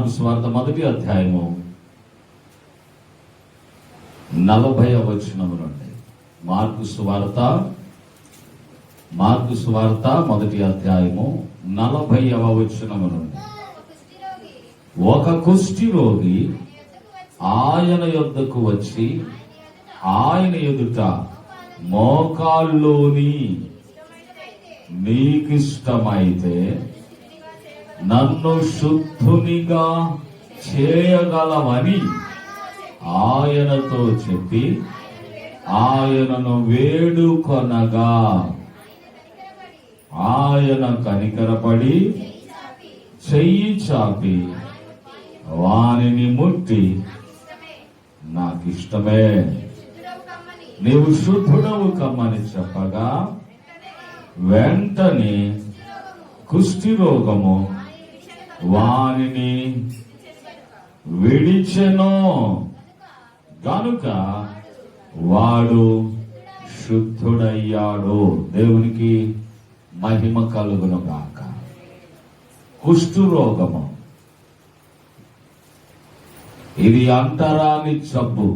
Mark సువార్త 1వ అధ్యాయము 40వ వచనం నుండి. మార్కు సువార్త 1వ అధ్యాయము 40వ వచనం నుండి. ఒక కుష్టి రోగి ఆయన యొద్దకు వచ్చి ఆయన ఎదుట, మోకాల్లోని నీకిష్టమైతే నన్ను శుద్ధునిగా చేయగలవని ఆయనతో చెప్పి ఆయనను వేడుకొనగా, ఆయన కనికరపడి చెయ్యి చాపి వానిని ముట్టి, నాకిష్టమే, నీవు శుద్ధుడవు కమ్మని చెప్పగా వెంటనే కుష్టి రోగము వానిని విడిచెను గనుక వాడు శుద్ధుడయ్యాడు. దేవునికి మహిమ కలుగును గాక. కుష్టు రోగము ఇది అంటరాని జబ్బు.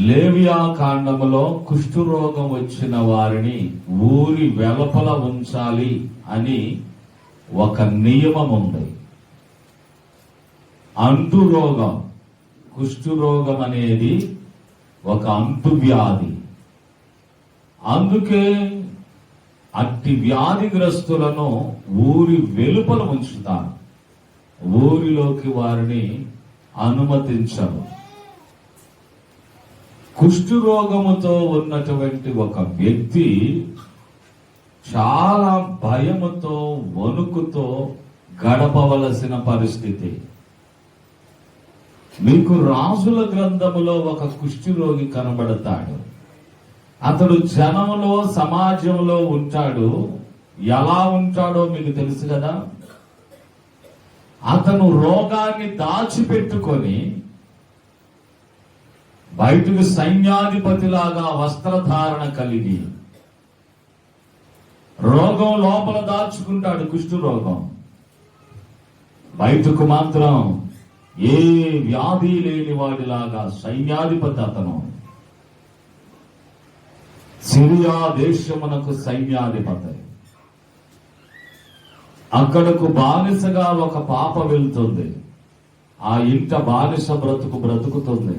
లేవియా కాండములో కుష్ఠరోగం వచ్చిన వారిని ఊరి వెలుపల ఉంచాలి అని ఒక నియమం ఉంది. అంటు రోగం, కుష్ఠరోగం అనేది ఒక అంటు వ్యాధి. అందుకే అట్టి వ్యాధిగ్రస్తులను ఊరి వెలుపల ఉంచుతారు, ఊరిలోకి వారిని అనుమతించరు. కుష్ఠరోగముతో ఉన్నటువంటి ఒక వ్యక్తి చాలా భయముతో, వణుకుతో గడపవలసిన పరిస్థితి. మీకు రాజుల గ్రంథములో ఒక కుష్ఠరోగి కనబడతాడు. అతడు జనములో, సమాజంలో ఉంటాడు. ఎలా ఉంటాడో మీకు తెలుసు కదా. అతను రోగాన్ని దాచిపెట్టుకొని బయటకు సైన్యాధిపతిలాగా వస్త్రధారణ కలిగి రోగం లోపల దాచుకుంటాడు. కుష్ఠరోగం బయటకు మాత్రం ఏ వ్యాధి లేని వాడిలాగా సైన్యాధిపతి. అతను సిరియా దేశమునకు సైన్యాధిపతి. అక్కడకు బానిసగా ఒక పాప వెళ్తుంది. ఆ ఇంట బానిస బ్రతుకుతుంది.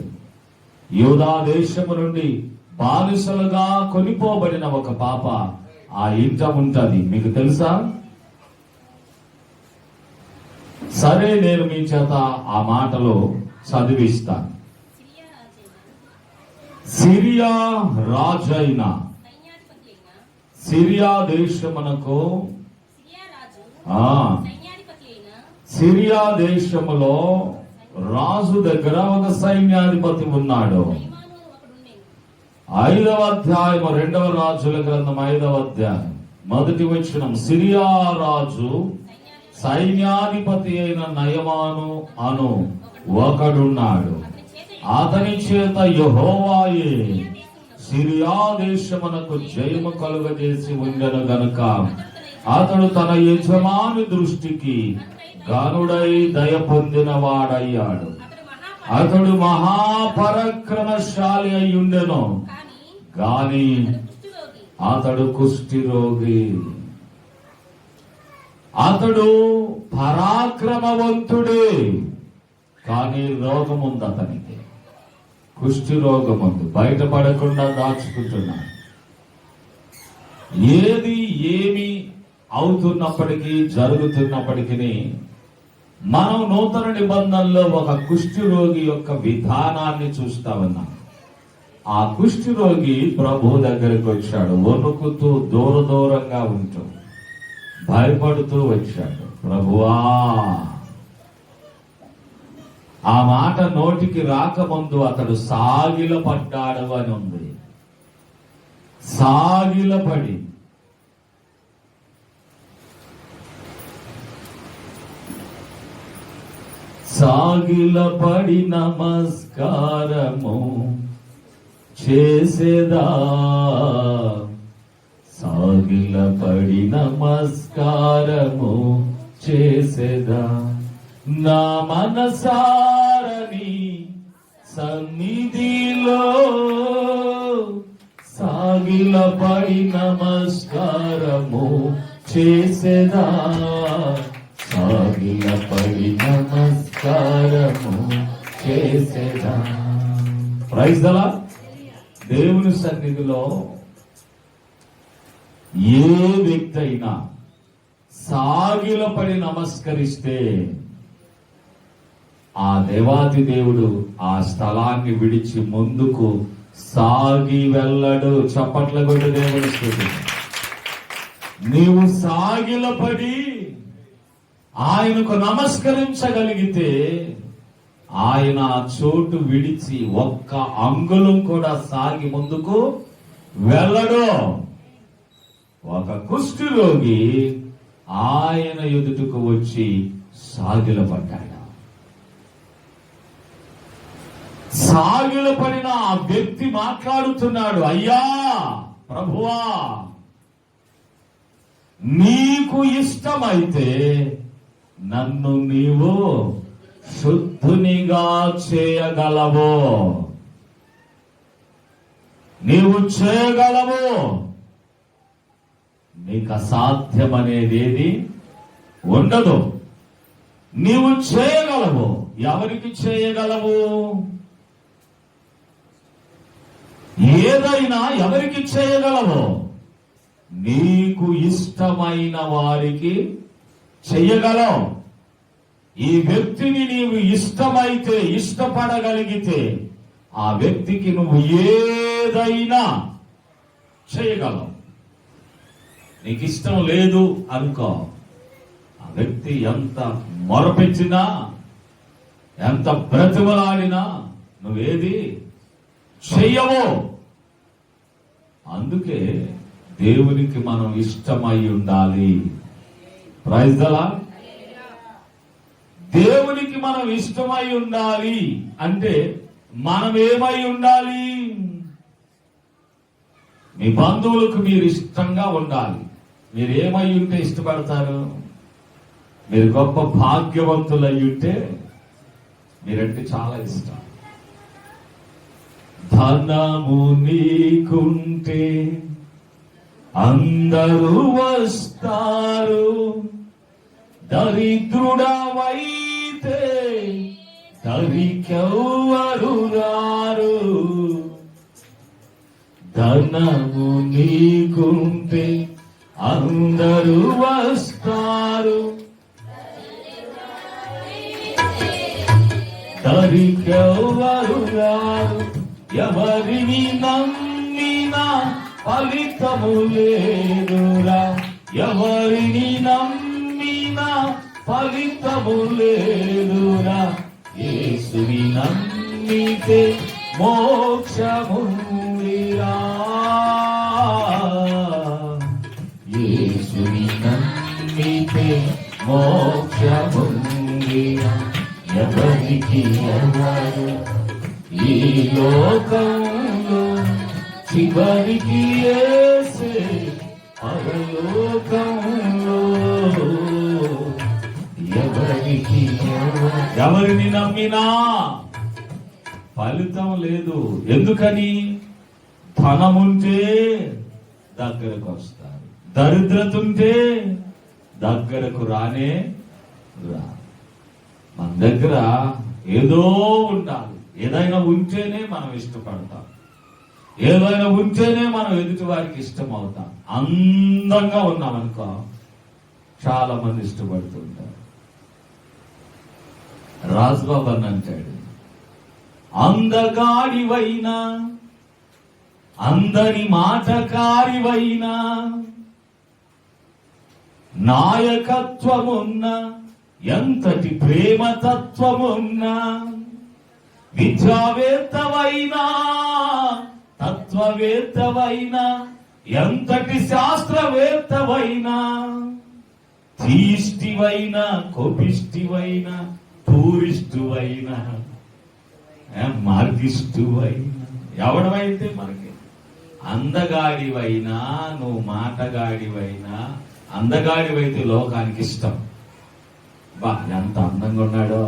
యూదా దేశము నుండి బానిసలుగా కొనిపోబడిన ఒక పాప ఆ ఇంట ఉంటది. మీకు తెలుసా? సరే, నేను మీ చేత ఆ మాటలో చదివిస్తాను. సిరియా రాజైన, సిరియా దేశమునకు, సిరియా దేశములో రాజు దగ్గర ఒక సైన్యాధిపతి ఉన్నాడు. 5వ అధ్యాయం 2వ రాజుల గ్రంథం 5వ అధ్యాయం 1వ వచనం. సిరియా రాజు సైన్యాధిపతి అయిన నయమాను అను ఒకడున్నాడు. అతని చేత యెహోవాయే సిరియా దేశమునకు జయము కలుగజేసి ఉండెను గనుక అతడు తన యజమాని దృష్టికి గనుడై దయ పొందిన వాడయ్యాడు. అతడు మహాపరాక్రమశాలి అయి ఉండెను గాని అతడు కుష్ఠరోగి. అతడు పరాక్రమవంతుడే కానీ రోగముంది అతనికి. కుష్ఠరోగముంది, బయటపడకుండా దాచుకుంటున్నాడు. ఏది ఏమి అవుతున్నప్పటికీ, జరుగుతున్నప్పటికీ మనం నూతన నిబంధనలో ఒక కుష్ఠరోగి యొక్క విధానాన్ని చూస్తా ఉన్నాం. ఆ కుష్ఠరోగి ప్రభు దగ్గరికి వచ్చాడు. వణుకుతూ దూరంగా ఉంటూ భయపడుతూ వచ్చాడు. ప్రభువా, ఆ మాట నోటికి రాకముందు అతడు సాగిలపడ్డాడు అని ఉంది. సాగిలపడి నమస్కారము చేసేదా, సాగిలపడి నమస్కారము చేసేదా నా మనసారని సన్నిధిలో సాగిలపడి నమస్కారము చేసేదా సాగిలపడి నమస్కారము చేసేదా. Praise the lord. దేవుని సన్నిధిలో ఏ వ్యక్తి అయినా సాగిలపడి నమస్కరిస్తే ఆ దేవాది దేవుడు ఆ స్థలాన్ని విడిచి ముందుకు సాగి వెళ్ళడు. చప్పట్ల కొట్టి దేవుడు స్తుతి. నీవు సాగిలపడి ఆయనకు నమస్కరించగలిగితే ఆయన ఆ చోటు విడిచి ఒక్క అంగుళం కూడా సాగి ముందుకు వెళ్ళడు. ఒక కుష్ఠరోగి ఆయన ఎదుటకు వచ్చి సాగిలపడ్డాడు. సాగిలపడిన ఆ వ్యక్తి మాట్లాడుతున్నాడు, అయ్యా ప్రభువా, నీకు ఇష్టమైతే నన్ను నీవు శుద్ధునిగా చేయగలవు, నీవు చేయగలవు, నీకు అసాధ్యమనేది ఏది ఉండదు, నీవు చేయగలవు. ఎవరికి చేయగలవు? ఏదైనా ఎవరికి చేయగలవు? నీకు ఇష్టమైన వారికి చెయ్యగలవు. ఈ వ్యక్తిని నీవు ఇష్టమైతే, ఇష్టపడగలిగితే ఆ వ్యక్తికి నువ్వు ఏదైనా చేయగలవు. నీకు ఇష్టం లేదు అనుకో, ఆ వ్యక్తి ఎంత మొరపెచ్చినా, ఎంత బ్రతిమలాడినా నువ్వేది చెయ్యవు. అందుకే దేవునికి మనం ఇష్టమై ఉండాలి. Praise the lord. దేవునికి మనం ఇష్టమై ఉండాలి అంటే మనం ఏమై ఉండాలి? మీ బంధువులకు మీరు ఇష్టంగా ఉండాలి. మీరు ఏమై ఉంటే ఇష్టపడతారు? మీరు గొప్ప భాగ్యవంతులు అయి ఉంటే మీరంటే చాలా ఇష్టం. ధనము నీకుంటే అందరూ వస్తారు, దరిద్రుడవైతే దరికెవ్వరు రారు. ధనము నీకుంటే అందరూ వస్తారు, దరికెవ్వరు రారు. ఎవరిని నమ్మినా ఫలితము లేదురా, ఎవరిని నమ్మినా ఫలితము లేదురా. యేసుని నమ్మితే మోక్షముందిరా, యేసుని నమ్మితే మోక్షముందిరా. ఎవరికి ఎవరు ఈ లోకంలో చివరికి యేసే పరలోకంలో. ఎవరిని నమ్మినా ఫలితం లేదు. ఎందుకని? ధనముంటే దగ్గరకు వస్తారు, దరిద్రత ఉంటే దగ్గరకు రానే రా. మన దగ్గర ఏదో ఉండాలి. ఏదైనా ఉంటేనే మనం ఇష్టపడతాం, ఏదైనా ఉంటేనే మనం ఎదుటి వారికి ఇష్టం అవుతాం. అందంగా ఉన్నామనుకో చాలా మంది ఇష్టపడుతుంటారు. రాజుబాబు అని అంటాడు, అందగాడివైనా అందరి మాటకారివైనా నాయకత్వమున్నా ఎంతటి ప్రేమతత్వమున్నా విద్యావేత్తవైనా తత్వవేత్తవైనా ఎంతటి శాస్త్రవేత్తవైనా తీష్టివైనా కోపిష్టివైనా టూరిస్టువైనా మార్గిష్టువైనా ఎవడమైతే మనకి అందగాడివైనా నువ్వు మాటగాడివైనా, అందగాడివైతే లోకానికి ఇష్టం. బా ఎంత అందంగా ఉన్నాడో,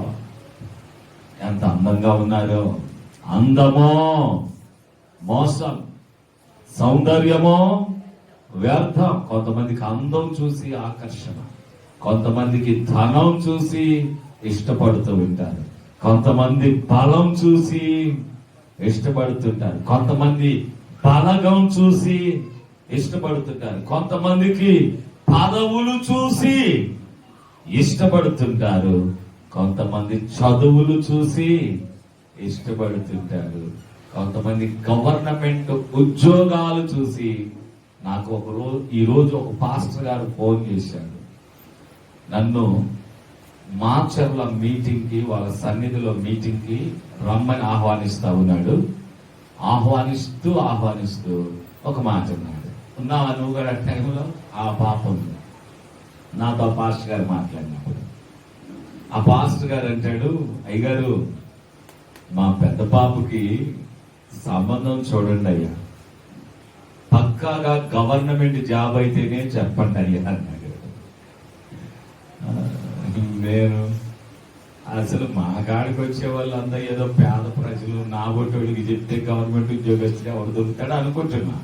ఎంత అందంగా ఉన్నాడో. అందమో మోసం, సౌందర్యమో వ్యర్థం. కొంతమందికి అందం చూసి ఆకర్షణ, కొంతమందికి ధనం చూసి ఇష్టపడుతూ ఉంటారు, కొంతమంది బలం చూసి ఇష్టపడుతుంటారు, కొంతమంది బలగం చూసి ఇష్టపడుతుంటారు, కొంతమందికి పదవులు చూసి ఇష్టపడుతుంటారు, కొంతమంది చదువులు చూసి ఇష్టపడుతుంటారు, కొంతమంది గవర్నమెంట్ ఉద్యోగాలు చూసి. నాకు ఈరోజు ఒక పాస్టర్ గారు ఫోన్ చేశాడు, నన్ను మాచర్ల మీటింగ్ కి, వాళ్ళ సన్నిధిలో మీటింగ్ కి రమ్మని ఆహ్వానిస్తా ఉన్నాడు. ఆహ్వానిస్తూ ఒక మాట అన్నాడు, ఉన్నావా నువ్వు కూడా టైంలో? ఆ పాప ఉంది. నాతో పాస్టర్ గారు మాట్లాడినప్పుడు ఆ పాస్టర్ గారు అంటాడు, అయ్యగారు మా పెద్ద పాపకి సంబంధం చూడండి అయ్యా, పక్కాగా గవర్నమెంట్ జాబ్ అయితేనే చెప్పండి అయ్యా అన్నాడు. నేను అసలు మా కాడికి వచ్చే వాళ్ళంతా ఏదో పేద ప్రజలు, నా బొట్టోడికి చెప్తే గవర్నమెంట్ ఉద్యోగస్తులు ఎవరు దొరుకుతాడో అనుకుంటున్నా.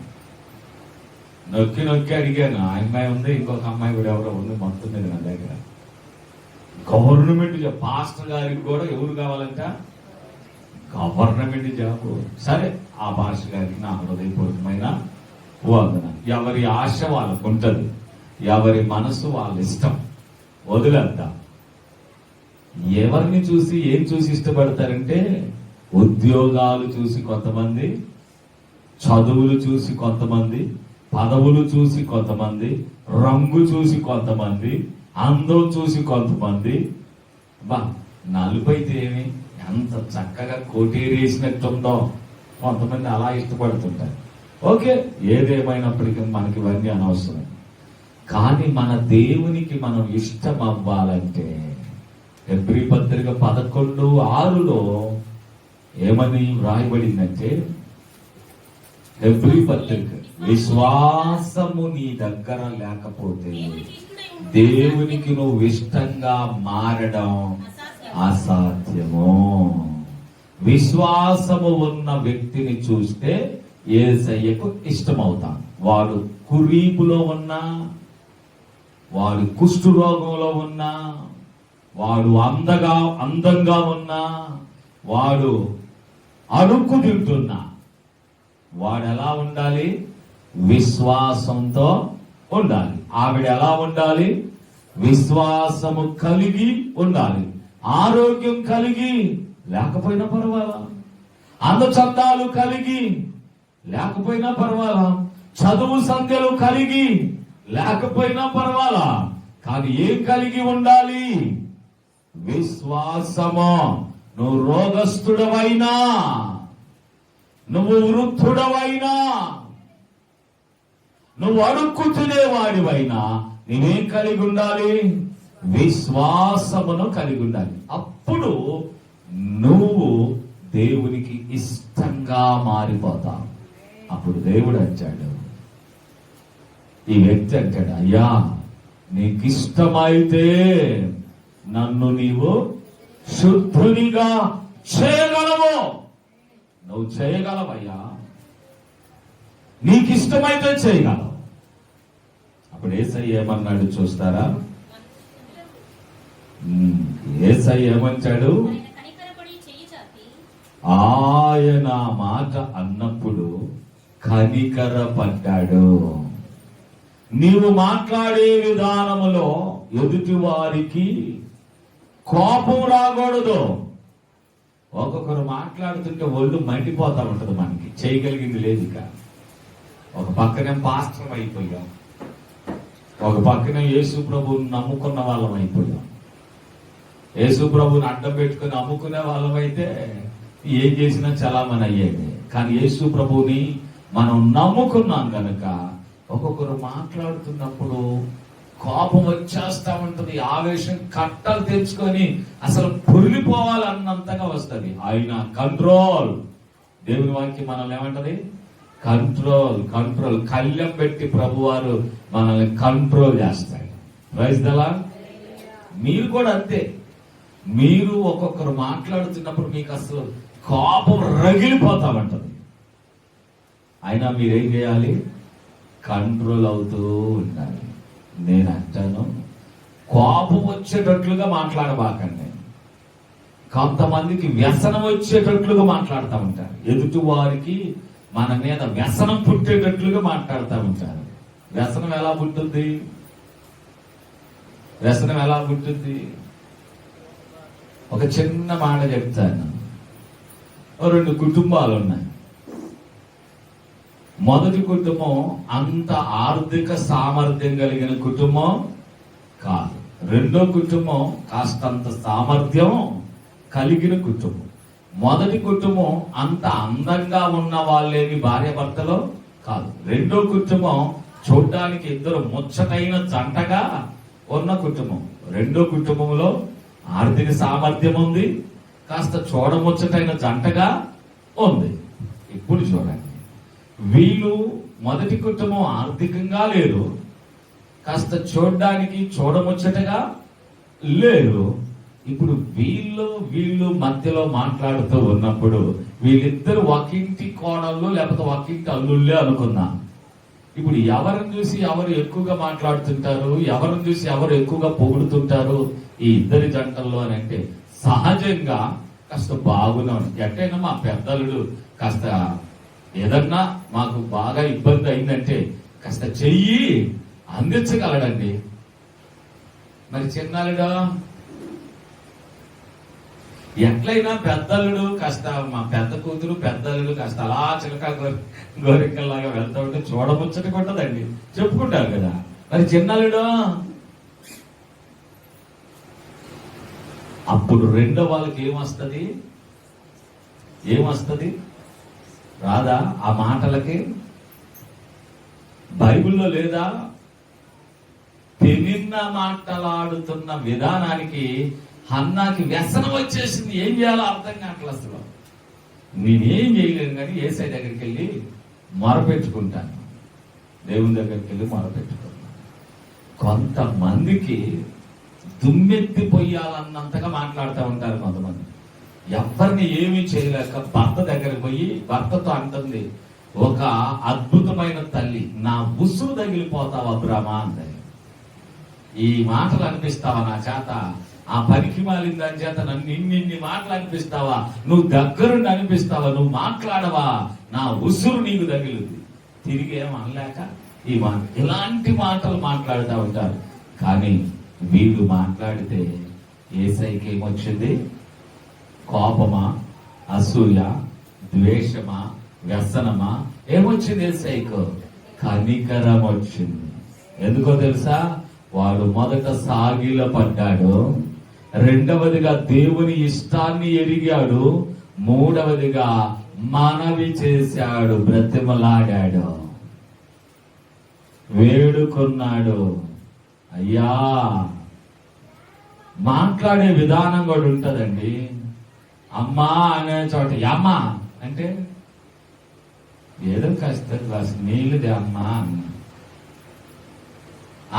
నొక్కి అడిగాను, ఆ అమ్మాయి ఉంది, ఇంకొక అమ్మాయి కూడా ఎవరో ఉంది, మొత్తం మీద నా దగ్గర గవర్నమెంట్ జాబ్. పాస్టర్ గారికి కూడా ఎవరు కావాలంట? Government job. సరే, ఆ పాస్టర్ గారికి నా హృదయపూర్వకమైన వందనం. ఎవరి ఆశ వాళ్ళకు ఉంటుంది, ఎవరి మనసు వాళ్ళ ఇష్టం, వదిలేద్దాం. ఎవరిని చూసి ఏం చూసి ఇష్టపడతారంటే, ఉద్యోగాలు చూసి కొంతమంది, చదువులు చూసి కొంతమంది, పదవులు చూసి కొంతమంది, రంగు చూసి కొంతమంది, అందం చూసి కొంతమంది. బా నలుపైతే ఏమి ఎంత చక్కగా కోటేరేసినట్టుందో కొంతమంది అలా ఇష్టపడుతుంటారు. ఓకే, ఏదేమైనప్పటికీ మనకి ఇవన్నీ అనవసరం. కానీ మన దేవునికి మనం ఇష్టం అవ్వాలంటే హెబ్రీ పత్రిక 11:6 ఏమని వ్రాయబడిందంటే, హెబ్రీ పత్రిక, విశ్వాసము నీ దగ్గర లేకపోతే దేవునికి నువ్వు ఇష్టంగా మారడం అసాధ్యము. విశ్వాసము ఉన్న వ్యక్తిని చూస్తే యేసయ్యకు ఇష్టమవుతాం. వాడు కురీపులో ఉన్నా, వాడు కుష్టు రోగంలో ఉన్నా, వాడు అందంగా ఉన్నా, వాడు అడుక్కు తింటున్నా, వాడు ఎలా ఉండాలి? విశ్వాసంతో ఉండాలి. ఆవిడ ఎలా ఉండాలి? విశ్వాసము కలిగి ఉండాలి. ఆరోగ్యం కలిగి లేకపోయినా పర్వాలా, అందచందాలు కలిగి లేకపోయినా పర్వాలా, చదువు సంఖ్యలు కలిగి లేకపోయినా పర్వాలా, కానీ ఏం కలిగి ఉండాలి? విశ్వాసము. నువ్వు రోగస్తుడవైనా, నువ్వు వృద్ధుడవైనా, నువ్వు అడుక్కు తినేవాడివైనా, నేనేం కలిగి ఉండాలి? విశ్వాసమును కలిగి ఉండాలి. అప్పుడు నువ్వు దేవునికి ఇష్టంగా మారిపోతావు. అప్పుడు దేవుడు అంటాడు, ఈ వ్యక్తి అంటాడు, అయ్యా నీకు ఇష్టమైతే నన్ను నీవు శుద్ధునిగా చేయగలవు. నువ్వు చేయగలవయ్యా, నీకు ఇష్టమైతే చేయగలవు. అప్పుడు యేసయ్య ఏమన్నాడు చూస్తారా? యేసయ్య ఏమంటాడు? ఆయన మాట అన్నప్పుడు కనికరపడ్డాడు. నీవు మాట్లాడే విధానములో ఎదుటి వారికి కోపం రాకూడదు. ఒక్కొక్కరు మాట్లాడుతుంటే ఒళ్ళు మండిపోతా ఉంటది, మనకి చేయగలిగింది లేదు. ఇక ఒక పక్కనే పాస్టర్ అయిపోయాం, ఒక పక్కనే యేసు ప్రభువుని నమ్ముకున్న వాళ్ళం అయిపోయాం. యేసు ప్రభువుని అడ్డం పెట్టుకుని అమ్ముకునే వాళ్ళమైతే ఏం చేసినా చలామణి అయ్యేది. కానీ యేసు ప్రభువుని మనం నమ్ముకున్నాం గనక ఒక్కొక్కరు మాట్లాడుతున్నప్పుడు కోపం వచ్చేస్తా ఉంటది, ఆవేశం కట్టలు తెచ్చుకొని అసలు పొరిగిపోవాలన్నంతగా వస్తుంది. ఆయన కంట్రోల్. దేవుని వాక్యం మనల్ని ఏమంటది? కంట్రోల్ కళ్ళెం పెట్టి ప్రభువారు మనల్ని కంట్రోల్ చేస్తాడు. Praise the lord. మీరు కూడా అంతే. మీరు ఒక్కొక్కరు మాట్లాడుతున్నప్పుడు మీకు అసలు కోపం రగిలిపోతామంటది. అయినా మీరేం చేయాలి? కంట్రోల్ అవుతూ ఉండాలి. నేను అంటాను, కోపం వచ్చేటట్లుగా మాట్లాడబాకండి. కొంతమందికి వ్యసనం వచ్చేటట్లుగా మాట్లాడుతూ ఉంటారు. ఎదుటి వారికి మన మీద వ్యసనం పుట్టేటట్లుగా మాట్లాడుతూ ఉంటారు. వ్యసనం ఎలా పుట్టింది? ఒక చిన్న మాట చెప్తాను. 2 కుటుంబాలు ఉన్నాయి. మొదటి కుటుంబం అంత ఆర్థిక సామర్థ్యం కలిగిన కుటుంబం కాదు. రెండో కుటుంబం కాస్తంత సామర్థ్యం కలిగిన కుటుంబం. మొదటి కుటుంబం అంత అందంగా ఉన్న వాళ్ళేమి భార్య భర్తలో కాదు. రెండో కుటుంబం చూడ్డానికి ఇద్దరు ముచ్చటైన జంటగా ఉన్న కుటుంబం. రెండో కుటుంబంలో ఆర్థిక సామర్థ్యం ఉంది, కాస్త చూడముచ్చటైన జంటగా ఉంది. ఇప్పుడు చూడండి, వీళ్ళు మొదటి కుటుంబం ఆర్థికంగా లేరు, కాస్త చూడడానికి చూడముచ్చటగా లేరు. ఇప్పుడు వీళ్ళు మధ్యలో మాట్లాడుతూ ఉన్నప్పుడు వీళ్ళిద్దరు ఒకింటి కోడళ్ళు లేకపోతే ఒకింటి అల్లుళ్ళే అనుకుందాం. ఇప్పుడు ఎవరిని చూసి ఎవరు ఎక్కువగా మాట్లాడుతుంటారు, ఎవరిని చూసి ఎవరు ఎక్కువగా పొగుడుతుంటారు ఈ ఇద్దరి జంటల్లో అని అంటే సహజంగా కాస్త బాగున్నా. ఎట్టయినా మా పెద్దలుడు కాస్త ఏదన్నా మాకు బాగా ఇబ్బంది అయిందంటే కాస్త చెయ్యి అందించగలడండి. మరి చిన్నాలుడా ఎట్లయినా పెద్దలుడు కాస్త మా పెద్ద కూతురు పెద్దలుడు కాస్త అలా చిలక గోరికల్లాగా వెళ్తా ఉంటే చూడముచ్చట కొట్టదండి, చెప్పుకుంటారు కదా. మరి చిన్నలుడు అప్పుడు రెండో వాళ్ళకి ఏమొస్తుంది? రాదా ఆ మాటలకి? బైబిల్లో లేదా? పెనిన్న మాటలాడుతున్న విధానానికి హన్నాకి వ్యసనం వచ్చేసింది. ఏం చేయాలో అర్థం కావట్లేదు అసలు. నేనేం చేయలేను కానీ యేసయ్య దగ్గరికి వెళ్ళి మొరపెట్టుకుంటాను, దేవుని దగ్గరికి వెళ్ళి మొరపెట్టుకుంటాను. కొంతమందికి దుమ్మెత్తి పొయ్యాలన్నంతగా మాట్లాడుతూ ఉంటారు కొంతమంది. ఎవరిని ఏమీ చేయలేక భర్త దగ్గరికి పోయి భర్తతో అంటుంది, ఒక అద్భుతమైన తల్లి, నా ఉసురు తగిలిపోతావా బ్రహ్మా అంది. ఈ మాటలు అనిపిస్తావా నా చేత? ఆ పనికి మాలిన దాని చేత నన్ను ఇన్ని మాటలు అనిపిస్తావా? నువ్వు దగ్గరుండి అనిపిస్తావా? నువ్వు మాట్లాడవా? నా ఉసురు నీకు తగిలింది. తిరిగి ఏం అనలేక ఇలాంటి మాటలు మాట్లాడుతూ ఉంటారు. కానీ వీళ్ళు మాట్లాడితే యేసయ్యకి ఏమొచ్చింది? కోపమా, అసూయ, ద్వేషమా, వ్యసనమా? ఏమొచ్చింది యేసయ్యకు? కనికరం వచ్చింది. ఎందుకో తెలుసా? వాడు మొదట సాగిల పడ్డాడు, రెండవదిగా దేవుని ఇష్టాన్ని ఎరిగాడు, మూడవదిగా మనవి చేశాడు, బ్రతిమలాడాడు, వేడుకున్నాడు. అయ్యా, మాట్లాడే విధానం కూడా ఉంటదండి. అమ్మా అనే చోట అమ్మా అంటే ఏదో కాస్త గ్లాస్ నీళ్ళుది అమ్మా అన్న.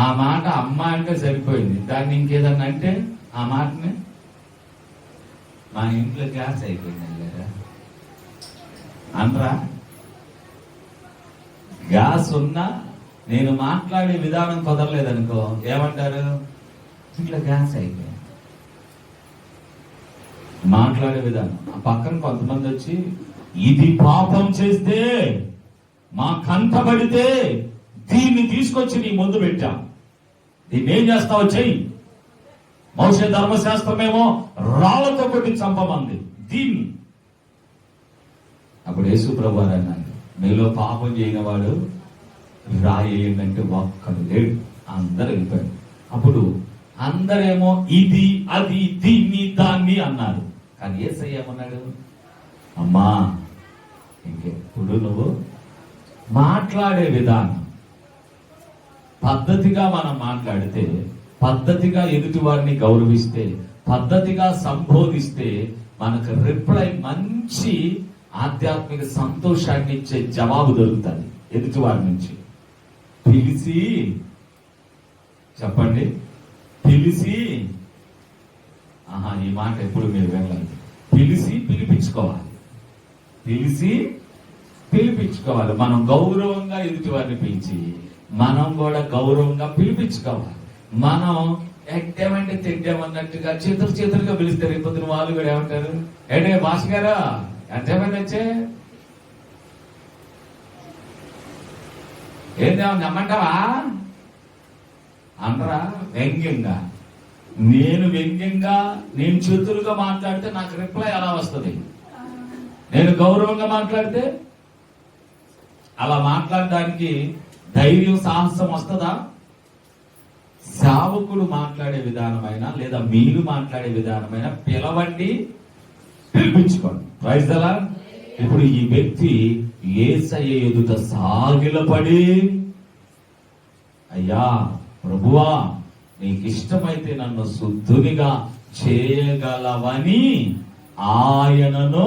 ఆ మాట అమ్మ అంటే సరిపోయింది. దాన్ని ఇంకేదన్నా అంటే ఆ మాటని మా ఇంట్లో గ్యాస్ అయిపోయింది లేదా అనరా? గ్యాస్ ఉన్నా నేను మాట్లాడే విధానం కుదరలేదనుకో ఏమంటారు? ఇంట్లో గ్యాస్ అయిపోయింది. మాట్లాడే విధానం. ఆ పక్కన కొంతమంది వచ్చి ఇది పాపం చేస్తే మా కంటబడితే దీన్ని తీసుకొచ్చి నీ ముందు పెట్టాం, దీన్ని ఏం చేస్తావో చెయ్యి. మోషే ధర్మశాస్త్రమేమో రాళ్లతో కొట్టి చంపమంది దీన్ని. అప్పుడు యేసు ప్రభువారు అన్నారు, మీలో పాపం చేయని వాడు రాయేయంటే ఒక్కడు లేడు, అందరూ వెళ్ళిపోయాడు. అప్పుడు అందరేమో ఇది అది దీన్ని దాన్ని అన్నారు. కానీ యేసయ్య ఏమన్నాడు? అమ్మా, ఇంకెప్పుడు నువ్వు మాట్లాడే విధానం పద్ధతిగా మనం మాట్లాడితే, పద్ధతిగా ఎదుటి వారిని గౌరవిస్తే, పద్ధతిగా సంబోధిస్తే మనకు రిప్లై మంచి ఆధ్యాత్మిక సంతోషాన్ని ఇచ్చే జవాబు దొరుకుతుంది ఎదుటి వారి నుంచి. పిలిచి చెప్పండి, పిలిచి, ఈ మాట ఎప్పుడు మీరు వెళ్ళాలి. పిలిచి పిలిపించుకోవాలి, పిలిచి పిలిపించుకోవాలి. మనం గౌరవంగా ఎదుటి వారిని పిలిచి మనం కూడా గౌరవంగా పిలిపించుకోవాలి. మనం ఎట్టేమంటే తిట్టామన్నట్టుగా చేతులుగా పిలిస్తే రేపొద్దున వాళ్ళు కూడా ఏమంటారు, ఏడే భాష గారా ఎంతేమని వచ్చే ఏందేమో నమ్మంటావా అనరా వ్యంగ్యంగా. నేను వ్యంగ్యంగా నేను చేతులుగా మాట్లాడితే నాకు రిప్లై ఎలా వస్తుంది? నేను గౌరవంగా మాట్లాడితే అలా మాట్లాడడానికి ధైర్యం సాహసం వస్తుందా? సేవకుడు మాట్లాడే విధానమైన లేదా మీరు మాట్లాడే విధానమైన పిలవండి, పిలిపించుకోండి. Praise the lord. ఇప్పుడు ఈ వ్యక్తి యేసయ్య ఎదుట సాగిలపడి, అయ్యా ప్రభువా నీకు ఇష్టమైతే నన్ను శుద్ధునిగా చేయగలవని ఆయనను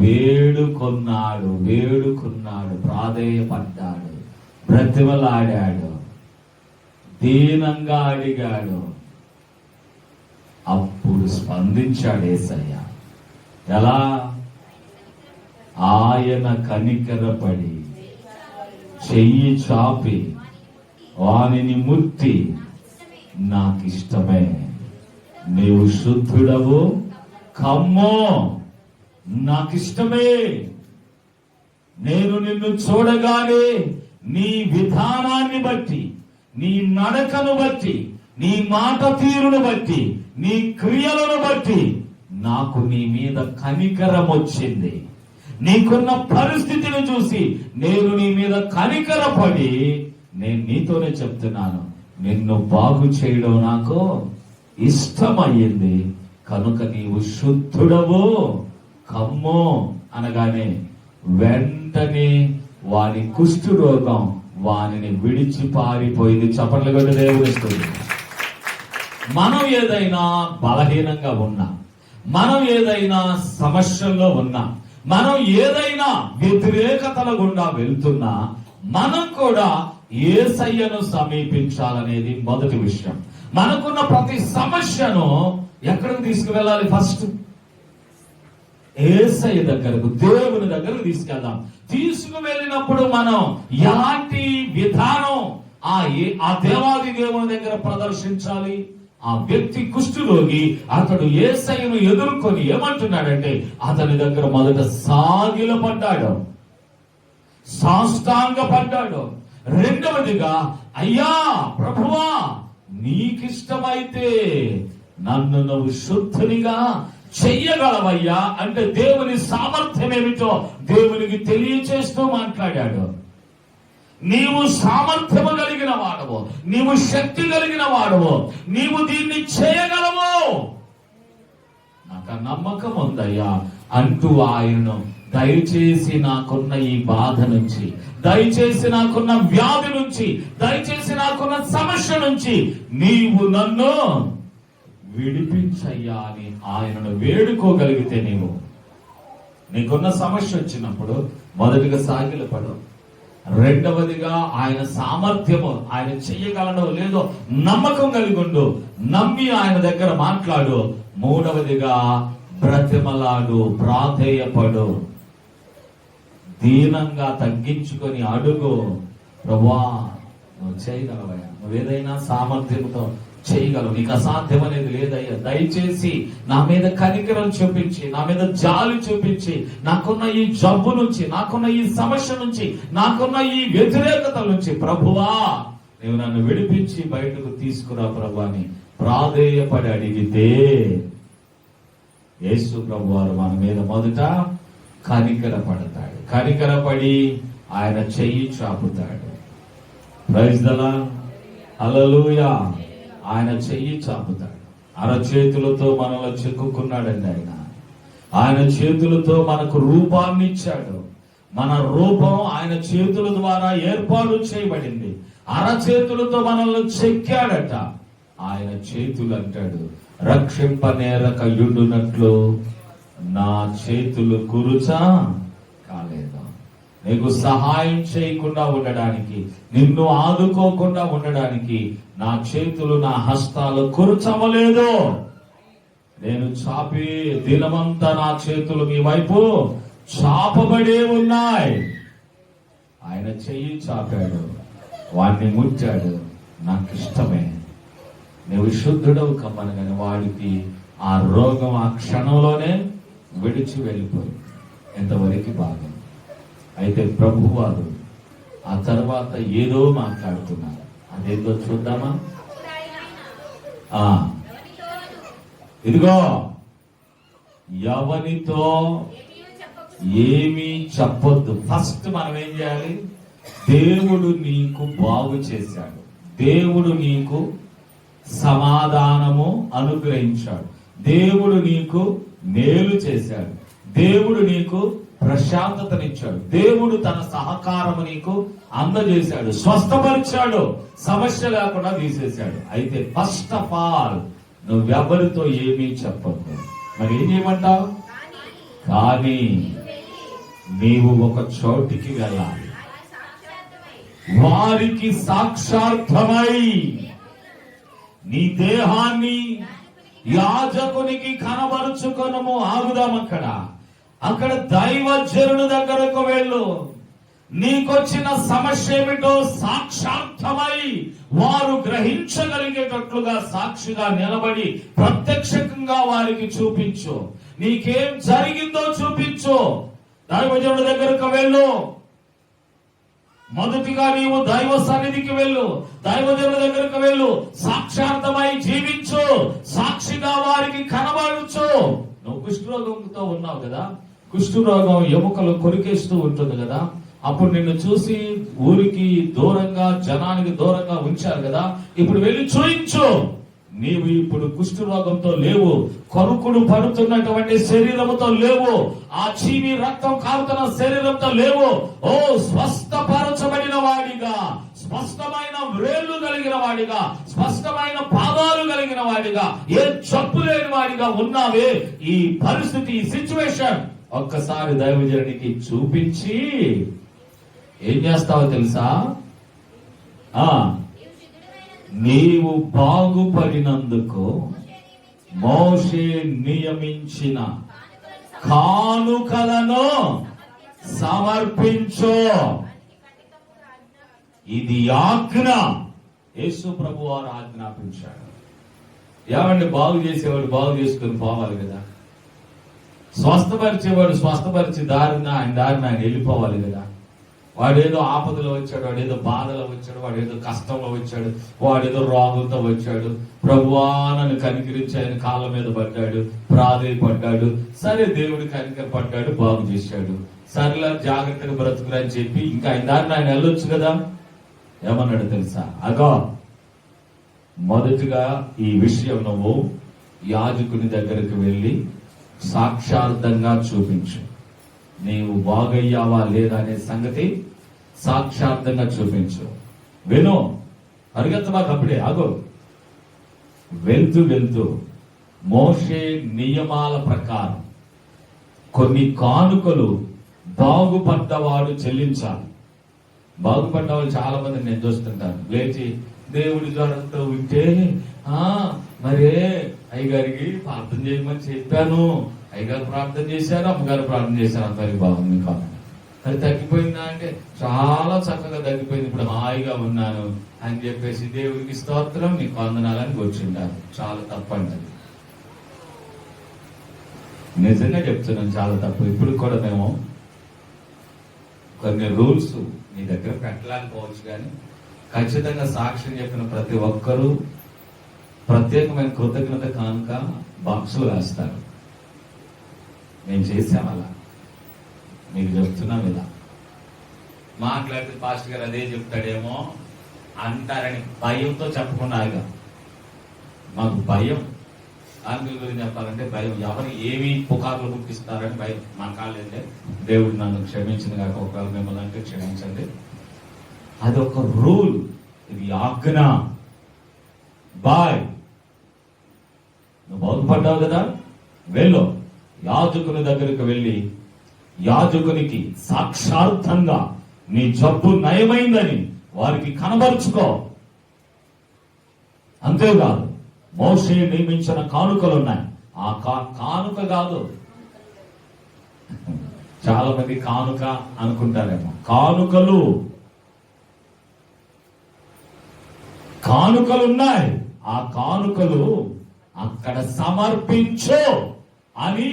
వేడుకున్నాడు, ప్రాధేయపడ్డాడు, బ్రతిమలాడాడు, దీనంగా అడిగాడు. అప్పుడు స్పందించాడు యేసయ్య. ఎలా? ఆయన కనికరపడి చెయ్యి చాపి వానిని ముట్టి, నాకిష్టమే, నీవు శుద్ధుడవు కమ్మో, నాకిష్టమే, నేను నిన్ను చూడగానే నీ విధానాన్ని బట్టి, నీ నడకను బట్టి, నీ మాట తీరును బట్టి, నీ క్రియలను బట్టి నాకు నీ మీద కనికరం వచ్చింది. నీకున్న పరిస్థితిని చూసి నేను నీ మీద కనికరపడి నేను నీతోనే చెప్తున్నాను, నిన్ను బాగు చేయడం నాకు ఇష్టమయ్యింది, కనుక నీవు శుద్ధుడవు కమ్మో అనగానే వెంటనే వాని కుష్టు రోగం వానిని విడిచి పారిపోయింది. చప్పట్లు కొట్టి దేవుని స్తుతించండి. మనం ఏదైనా బలహీనంగా ఉన్నా, మనం ఏదైనా సమస్యల్లో ఉన్నా, మనం ఏదైనా వ్యతిరేకతల గుండా వెళ్తున్నా, మనం కూడా యేసయ్యను సమీపించాలనేది మొదటి విషయం. మనకున్న ప్రతి సమస్యను ఎక్కడికి తీసుకువెళ్ళాలి? ఫస్ట్ యేసయ్య దగ్గరకు, దేవుని దగ్గరకు తీసుకెళ్దాం. తీసుకువెళ్ళినప్పుడు మనం ఎలాంటి విధానం ఆ దేవాది దేవుని దగ్గర ప్రదర్శించాలి? ఆ వ్యక్తి కుష్ఠరోగి అతడు యేసయ్యను ఎదుర్కొని ఏమంటున్నాడంటే, అతని దగ్గర మొదట సాగిలపడ్డాడు, సాష్టాంగపడ్డాడు. రెండవదిగా, అయ్యా ప్రభువా నీకిష్టమైతే నన్ను నువ్వు శుద్ధునిగా చెయ్యగలవయ్యా అంటే దేవుని సామర్థ్యం ఏమిటో దేవునికి తెలియచేస్తూ మాట్లాడాడు. నీవు సామర్థ్యము కలిగిన వాడవు, నీవు శక్తి కలిగిన వాడవు, నీవు దీన్ని చేయగలవు, నాకు నమ్మకం ఉందయ్యా అంటూ ఆయనను దయచేసి నాకున్న ఈ బాధ నుంచి, దయచేసి నాకున్న వ్యాధి నుంచి, దయచేసి నాకున్న సమస్య నుంచి నీవు నన్ను విడిపించయ్యా అని ఆయనను వేడుకోగలిగితే, నీకున్న సమస్య వచ్చినప్పుడు మొదటిగా సాగిలపడు. రెండవదిగా ఆయన సామర్థ్యము, ఆయన చెయ్యగలడో లేదో నమ్మకం కలిగి ఉండు, నమ్మి ఆయన దగ్గర మాట్లాడు. మూడవదిగా బ్రతిమలాడు, ప్రాధేయపడు, దీనంగా తగ్గించుకొని అడుగు, ప్రభువా నువ్వు చేయగలవయ్యా, నువ్వేదైనా సామర్థ్యంతో చేయగలవు, నీకు అసాధ్యం అనేది లేదయ్యా, దయచేసి నా మీద కనికరం చూపించి, నా మీద జాలి చూపించి, నాకున్న ఈ జబ్బు నుంచి, నాకున్న ఈ సమస్య నుంచి, నాకున్న ఈ వ్యతిరేకత నుంచి ప్రభువా నీవు నన్ను విడిపించి బయటకు తీసుకురా ప్రభు అని ప్రాధేయపడి అడిగితే, యేసు ప్రభు వారు మన మీద మొదట కనికరపడతాడు. కనికరపడి ఆయన చెయ్యి చాపుతాడు. ప్రైజ్ ది లార్డ్, హల్లెలూయా. ఆయన చెయ్యి చాపుతాడు. అరచేతులతో మనలో చెక్కుకున్నాడండి ఆయన చేతులతో మనకు రూపాన్ని ఇచ్చాడు. మన రూపం ఆయన చేతుల ద్వారా ఏర్పాటు చేయబడింది. అరచేతులతో మనల్ని చెక్కాడట. ఆయన చేతులు అంటాడు, రక్షింపనేరకయుండునట్లు నా చేతులు కురుచా కాలేదు. నీకు సహాయం చేయకుండా ఉండడానికి, నిన్ను ఆదుకోకుండా ఉండడానికి నా చేతులు, నా హస్తాలు కురుచవలేదు. నేను చాపి దినమంతా నా చేతులు మీ వైపు చాపబడే ఉన్నాయి. ఆయన చెయ్యి చాపాడు, వాడిని ముట్టాడు. నాకు ఇష్టమే, నువ్వు శుద్ధుడవు కమ్మనగానే వాడికి ఆ రోగం ఆ క్షణంలోనే విడిచి వెళ్ళిపోయింది. ఎంతవరకు బాగా. అయితే ప్రభువారు ఆ తర్వాత ఏదో మాట్లాడుతున్నారు. అదేందో చూద్దామా? ఇదిగో, ఎవరితో ఏమీ చెప్పొద్దు. ఫస్ట్ మనం ఏం చేయాలి? దేవుడు నీకు బాగు చేశాడు, దేవుడు నీకు సమాధానము అనుగ్రహించాడు, దేవుడు నీకు మేలు చేశాడు, దేవుడు నీకు ప్రశాంతతనిచ్చాడు, దేవుడు తన సహకారము నీకు అందజేశాడు, స్వస్థపరిచాడు, సమస్య లేకుండా తీసేశాడు. అయితే ఫస్ట్ ఆఫ్ ఆల్ నువ్వెవరితో ఏమీ చెప్పొద్దు. మరి ఏం చేయమంటావు? కానీ నీవు ఒక చోటికి వెళ్ళాలి, వారికి సాక్షార్థమై నీ దేహాన్ని యాజకునికి కనబరుచుకొనము. ఆగుదాం అక్కడ దైవజనుడి దగ్గరకు వెళ్ళు. నీకొచ్చిన సమస్య ఏమిటో సాక్షార్థమై వారు గ్రహించగలిగేటట్లుగా సాక్షిగా నిలబడి ప్రత్యక్షంగా వారికి చూపించు. నీకేం జరిగిందో చూపించు. దైవజనుడి దగ్గరకు వెళ్ళు. మొదటిగా నీవు దైవ సన్నిధికి వెళ్ళు, దైవజనుడి దగ్గరకు వెళ్ళు, సాక్షార్థమై జీవించు, సాక్షిగా వారికి కనబడచ్చు. నువ్వు కుష్ఠరోగంతో ఉన్నావు కదా, కుష్ఠరోగం ఎముకలు కొరికేస్తూ ఉంటుంది కదా, అప్పుడు నిన్ను చూసి ఊరికి దూరంగా, జనానికి దూరంగా ఉంచారు కదా, ఇప్పుడు వెళ్ళి చూయించు. నీవు ఇప్పుడు కుష్ఠరోగంతో లేవు, కొరుకుడు పడుతున్నటువంటి శరీరంతో లేవు, ఆ చీని రక్తం కారుతున్న శరీరంతో లేవు. ఓ స్వస్థపరచబడిన వాడిగా, స్పష్టమైన వ్రేళ్లు కలిగిన వాడిగా, స్పష్టమైన పాదాలు కలిగిన వాడిగా, ఏ జబ్బు లేని వాడిగా ఉన్నావే. ఈ పరిస్థితి, ఈ సిచ్యువేషన్ ఒక్కసారి దైవజనుడికి చూపించి ఏం చేస్తావో తెలుసా? నీవు బాగుపడినందుకు మోషే నియమించిన కానుకలను సమర్పించు. ఇది ఆజ్ఞ. యేసు ప్రభు వారు ఆజ్ఞాపించాడు. ఏమండి, బాగు చేసేవాడు బాగు చేసుకుని పోవాలి కదా, స్వస్థపరిచేవాడు స్వస్థపరిచి ఆయన దారిన ఆయన వెళ్ళిపోవాలి కదా. వాడేదో ఆపదలో వచ్చాడు, వాడేదో బాధలో వచ్చాడు, వాడేదో కష్టంలో వచ్చాడు, వాడేదో రోగంతో వచ్చాడు. ప్రభువా నన్ను కనికరించి ఆయన కాళ్ళ మీద పడ్డాడు, ప్రాధేయపడ్డాడు. సరే, దేవుడు కనికర పడ్డాడు, బాగు చేశాడు. సరేలా జాగ్రత్తగా బ్రతుకురా అని చెప్పి ఇంకా ఆయన దారిని ఆయన వెళ్ళొచ్చు కదా. ఏమన్నాడు తెలుసా? అగో, మొదటిగా ఈ విషయం నువ్వు యాజకుని దగ్గరికి వెళ్ళి సాక్షార్థంగా చూపించు. నీవు బాగయ్యావా లేదా అనే సంగతి సాక్షార్థంగా చూపించు. విను, పరిగెత్తమాకు, అప్పుడే ఆగో. వెళ్తూ మోషే నియమాల ప్రకారం కొన్ని కానుకలు బాగుపడ్డవాడు చెల్లించాలి. బాగుపడ్డవాళ్ళు చాలా మంది నేను చూస్తుంటాను, లేచి దేవుడి జ్వరంతో ఉంటే మరే అయ్యగారికి ప్రార్థన చేయమని చెప్పాను, అయ్యగారు ప్రార్థన చేశారు, అమ్మగారు ప్రార్థన చేశారు, అంతవరకు బాగుంది కాదు. అది తగ్గిపోయిందా అంటే చాలా చక్కగా తగ్గిపోయింది, ఇప్పుడు హాయిగా ఉన్నాను అని చెప్పేసి దేవుడికి స్తోత్రం, నీకు వందనాలని కూర్చుంటారు. చాలా తప్పండి అది. నిజంగా చెప్తున్నాను, చాలా తప్పు. ఇప్పుడు కూడా మేము కొన్ని రూల్స్ నీ దగ్గర పెట్టలేకపోవచ్చు, కానీ ఖచ్చితంగా సాక్ష్యం చెప్పిన ప్రతి ఒక్కరూ ప్రత్యేకమైన కృతజ్ఞత కానుక బాక్సులు వేస్తారు. మేము చేసాం అలా, మీకు చెప్తున్నాం ఇలా. మాట్లాడితే పాస్టర్ గారు అదే చెప్తాడేమో అంటారని భయంతో చెప్పకుండా ఆగా. మాకు భయం, ఆంగ్ల గురించి చెప్పాలంటే భయం. ఎవరు ఏమి పుకార్లు పుట్టిస్తారని భయం. మా కాళ్ళే దేవుడు నన్ను క్షమించింది కాక ఒకవేళ మిమ్మల్ని అంటే క్షమించండి. అదొక రూల్, ఇది ఆజ్ఞ. బాయ్ నువ్వు బాగుపడ్డావు కదా, వెళ్ళు. యాజకుని దగ్గరికి వెళ్ళి యాజకునికి సాక్షార్థంగా నీ జబ్బు నయమైందని వారికి కనబరుచుకో. అంతేకాదు, మోషే నియమించిన కానుకలు ఉన్నాయి. ఆ కానుక కాదు, చాలా మంది కానుక అనుకుంటారేమో. కానుకలున్నాయి. ఆ కానుకలు అక్కడ సమర్పించు అని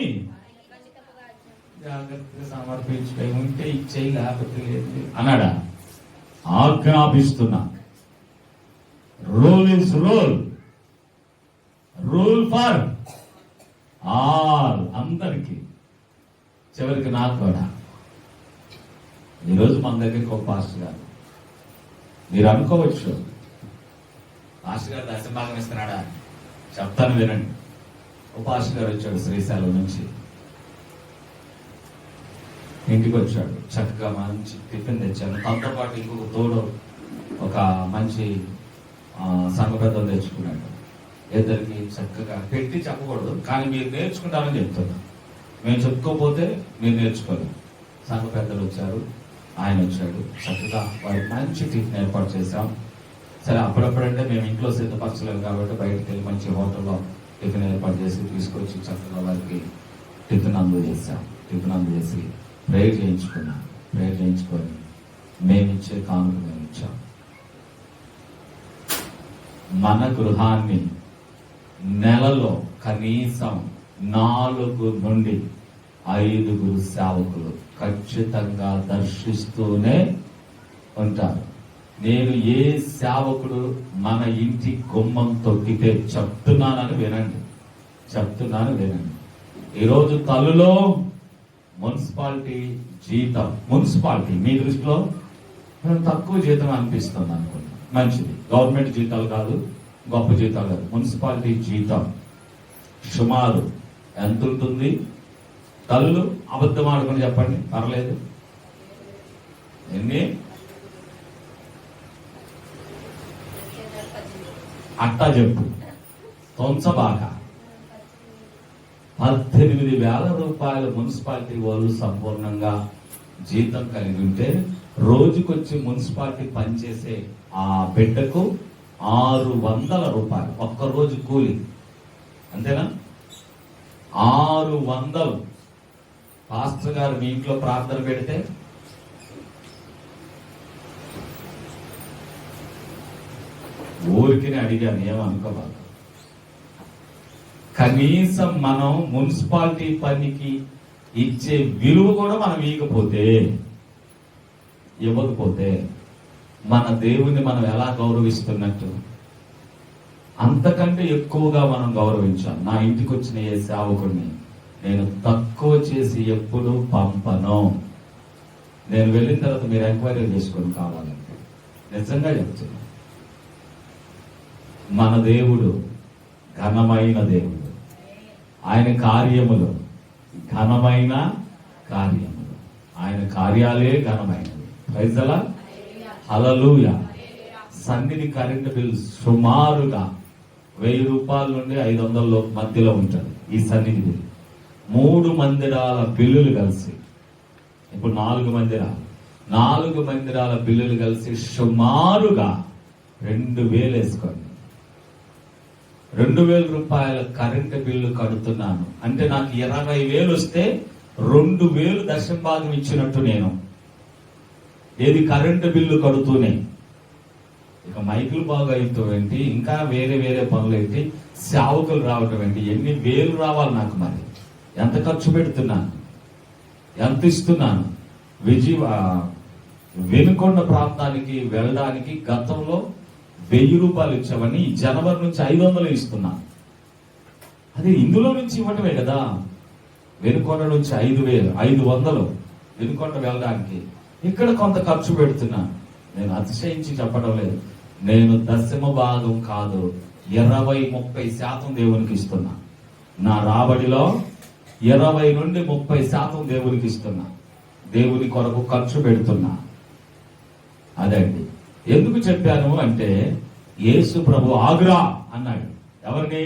జాగ్రత్తగా సమర్పించే ఉంటే ఇచ్చేయి, లేకపోతే లేదు అన్నాడా? ఆజ్ఞాపిస్తున్నా. Rule is rule for all, అందరికి, చివరికి నాకు కూడా. ఈరోజు మన దగ్గరికి ఒక పాస్టర్ గారు, మీరు అనుకోవచ్చు పాస్టర్ గారు దశభాగం ఇస్తున్నాడా? చెప్తాను వినండి. ఒక పాస్టర్ గారు వచ్చాడు శ్రీశైలం నుంచి, ఇంటికి వచ్చాడు. చక్కగా మంచి టిఫిన్ తెచ్చాను. తనతో పాటు ఇంకొక తోడు ఒక మంచి సంఘ పెద్దలు తెచ్చుకున్నాడు. ఇద్దరికి చక్కగా పెట్టి చెప్పకూడదు, కానీ మీరు నేర్చుకుంటారని చెప్తున్నాను. మేము చెప్పుకోకపోతే మీరు నేర్చుకోలేదు. సంఘ పెద్దలు వచ్చారు, ఆయన వచ్చాడు. చక్కగా వారికి మంచి టిఫిన్ ఏర్పాటు చేశాం. సరే, అప్పుడప్పుడంటే మేము ఇంట్లో సిద్ధపరచలేము కాబట్టి బయటకు వెళ్ళి మంచి హోటల్లో టిఫిన్ ఏర్పాటు చేసి తీసుకొచ్చి చక్కగా వారికి టిఫిన్ అందజేసి ప్రేయర్ చేయించుకున్నాం. ప్రేయర్ చేయించుకొని మేమిచ్చే కానుక మేము ఇచ్చాం. మన గృహాన్ని నెలలో కనీసం 4 నుండి 5 సేవకులు ఖచ్చితంగా దర్శిస్తూనే ఉంటారు. నేను ఏ సేవకుడు మన ఇంటి గుమ్మం తొక్కితే చెప్తున్నాను వినండి. ఈరోజు తల్లులో మున్సిపాలిటీ జీతం, మున్సిపాలిటీ మీ దృష్టిలో తక్కువ జీతం అనిపిస్తుంది అనుకున్నా. మంచిది, గవర్నమెంట్ జీతాలు కాదు, గొప్ప జీతాలు కాదు. మున్సిపాలిటీ జీతం సుమారు ఎంత ఉంటుంది? తల్లులు అబద్ధం ఆడుకుని చెప్పండి, పర్లేదు. ఎన్ని? అట్టా చెప్పు, తొంచబాగా. 18,000 రూపాయలు మున్సిపాలిటీ వాళ్ళు సంపూర్ణంగా జీతం కలిగి ఉంటే, రోజుకొచ్చి మున్సిపాలిటీ పనిచేసే ఆ బిడ్డకు 600 రూపాయలు ఒక్కరోజు కూలి. అంతేనా? 600. పాస్టర్ గారు మీ ఇంట్లో ప్రార్థన పెడితే ఊరికి అడిగాను, ఏమనుకోవాలి. కనీసం మనం మున్సిపాలిటీ పనికి ఇచ్చే విలువ కూడా మనం ఇవ్వకపోతే మన దేవుని మనం ఎలా గౌరవిస్తున్నట్టు? అంతకంటే ఎక్కువగా మనం గౌరవించాం. నా ఇంటికి వచ్చిన ఏ సేవకుడిని నేను తక్కువ చేసి ఎప్పుడు పంపను. నేను వెళ్ళిన తర్వాత మీరు ఎంక్వైరీ చేసుకొని కావాలంటే నిజంగా చెప్తున్నా. మన దేవుడు ఘనమైన దేవుడు. ఆయన కార్యములు ఘనమైన కార్యములు. ఆయన కార్యాలే ఘనమైనవి. ప్రైజ్ ది లార్డ్, హల్లెలూయా. సన్నిధి కరెంట్ బిల్ సుమారుగా 1000 రూపాయల నుండి 500 మధ్యలో ఉంటుంది. ఈ సన్నిధి బిల్ 3 మందిరాల బిల్లులు కలిసి, ఇప్పుడు 4 మందిరాల బిల్లులు కలిసి సుమారుగా 2000 వేసుకోండి. 2000 రూపాయల కరెంటు బిల్లు కడుతున్నాను అంటే నాకు 20,000 వస్తే 2,000 దశమ భాగం ఇచ్చినట్టు నేను. ఏది? కరెంటు బిల్లు కడుతూనే. ఇక మైకులు బాగా అవుతావు ఏంటి, ఇంకా వేరే పనులు ఏంటి, సేవకులు రావటం ఏంటి, ఎన్ని వేలు రావాలి నాకు? మరి ఎంత ఖర్చు పెడుతున్నాను, ఎంత ఇస్తున్నాను? వెనుకొండ ప్రాంతానికి వెళ్ళడానికి గతంలో 1000 రూపాయలు ఇచ్చామని జనవరి నుంచి 500 ఇస్తున్నా. అది ఇందులో నుంచి ఇవ్వటమే కదా. వెనుకొండ నుంచి 5,500 వెనుకొండ వెళ్ళడానికి. ఇక్కడ కొంత ఖర్చు పెడుతున్నా. నేను అతిశయించి చెప్పడం లేదు. నేను దశమ భాగం కాదు, 20-30% దేవునికి ఇస్తున్నా. నా రాబడిలో 20 నుండి 30% దేవునికి ఇస్తున్నా. దేవుని కొరకు ఖర్చు పెడుతున్నా. అదండి. ఎందుకు చెప్పాను అంటే, యేసు ప్రభు ఆగురా అన్నాడు. ఎవరిని?